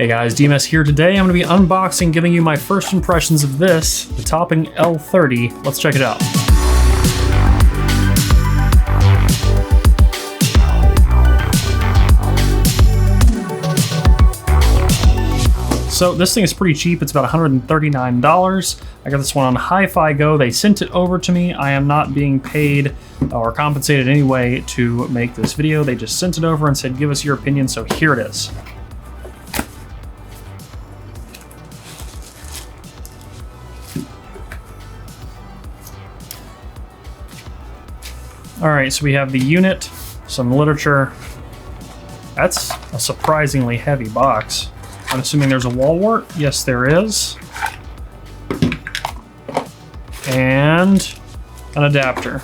Hey guys, DMS here. Today I'm going to be unboxing, giving you my first impressions of this, the Topping L30. Let's check it out. So this thing is pretty cheap. It's about $139. I got this one on Hi-Fi Go. They sent it over to me. I am not being paid or compensated in any way to make this video. They just sent it over and said, give us your opinion, so here it is. All right, so we have the unit, some literature. That's a surprisingly heavy box. I'm assuming there's a wall wart. Yes, there is. And an adapter.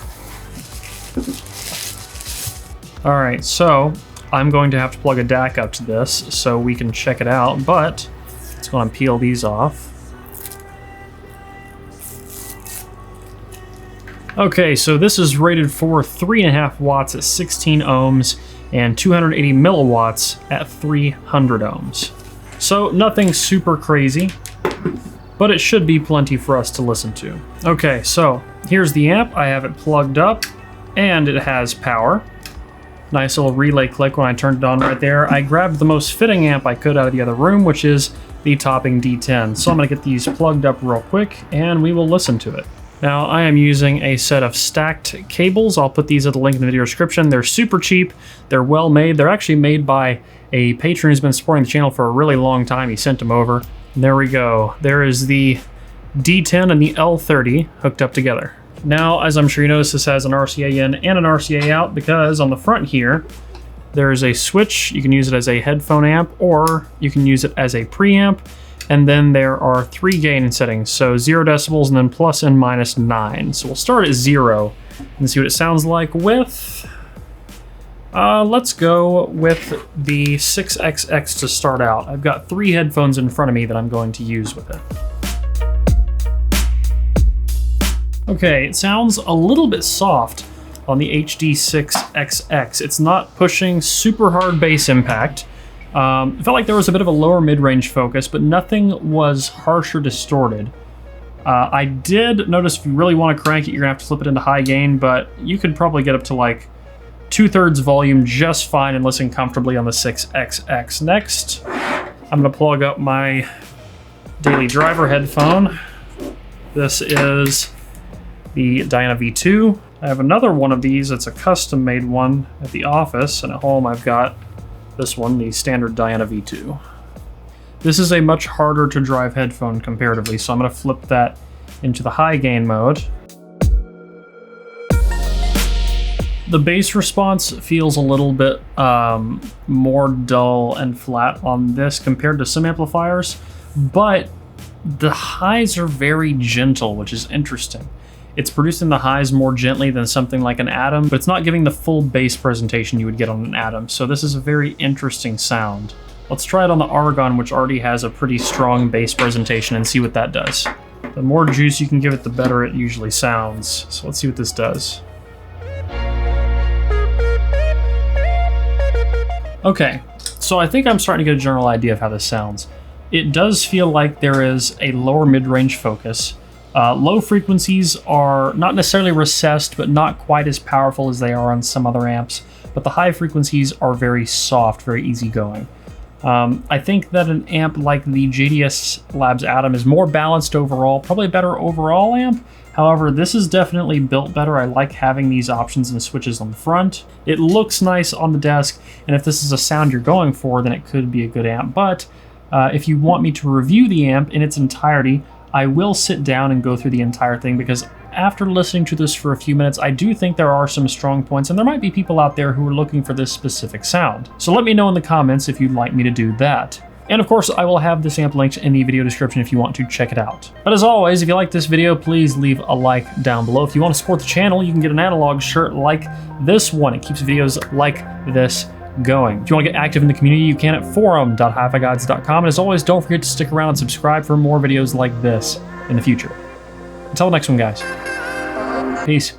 All right, so I'm going to have to plug a DAC up to this so we can check it out, but let's go and peel these off. Okay, so this is rated for 3.5 watts at 16 ohms and 280 milliwatts at 300 ohms. So nothing super crazy, but it should be plenty for us to listen to. Okay, so here's the amp. I have it plugged up and it has power. Nice little relay click when I turned it on right there. I grabbed the most fitting amp I could out of the other room, which is the Topping D10. So I'm gonna get these plugged up real quick and we will listen to it. Now, I am using a set of stacked cables. I'll put these at the link in the video description. They're super cheap. They're well made. They're actually made by a patron who's been supporting the channel for a really long time. He sent them over. And there we go. There is the D10 and the L30 hooked up together. Now, as I'm sure you notice, this has an RCA in and an RCA out because on the front here, there is a switch. You can use it as a headphone amp or you can use it as a preamp. And then there are 3 gain settings, so 0 decibels and then plus and minus 9. So we'll start at 0 and see what it sounds like with, let's go with the 6XX to start out. I've got 3 headphones in front of me that I'm going to use with it. Okay, it sounds a little bit soft on the HD6XX. It's not pushing super hard bass impact. It felt like there was a bit of a lower mid-range focus, but nothing was harsh or distorted. I did notice if you really want to crank it, you're gonna have to flip it into high gain, but you could probably get up to like 2/3 volume just fine and listen comfortably on the 6XX. Next, I'm gonna plug up my daily driver headphone. This is the Diana V2. I have another one of these. It's a custom-made one at the office, and at home I've got this one, the standard Diana V2. This is a much harder to drive headphone comparatively, so I'm going to flip that into the high gain mode. The bass response feels a little bit more dull and flat on this compared to some amplifiers, but the highs are very gentle, which is interesting. It's producing the highs more gently than something like an Atom, but it's not giving the full bass presentation you would get on an Atom, so this is a very interesting sound. Let's try it on the Argon, which already has a pretty strong bass presentation, and see what that does. The more juice you can give it, the better it usually sounds. So let's see what this does. Okay, so I think I'm starting to get a general idea of how this sounds. It does feel like there is a lower mid-range focus. Low frequencies are not necessarily recessed, but not quite as powerful as they are on some other amps. But the high frequencies are very soft, very easygoing. I think that an amp like the JDS Labs Atom is more balanced overall, probably a better overall amp. However, this is definitely built better. I like having these options and switches on the front. It looks nice on the desk, and if this is a sound you're going for, then it could be a good amp. But if you want me to review the amp in its entirety, I will sit down and go through the entire thing because after listening to this for a few minutes, I do think there are some strong points and there might be people out there who are looking for this specific sound. So let me know in the comments if you'd like me to do that. And of course, I will have this amp linked in the video description if you want to check it out. But as always, if you like this video, please leave a like down below. If you want to support the channel, you can get an analog shirt like this one. It keeps videos like this going. If you want to get active in the community, you can at forum.hifigods.com. And as always, don't forget to stick around and subscribe for more videos like this in the future. Until the next one, guys. Peace.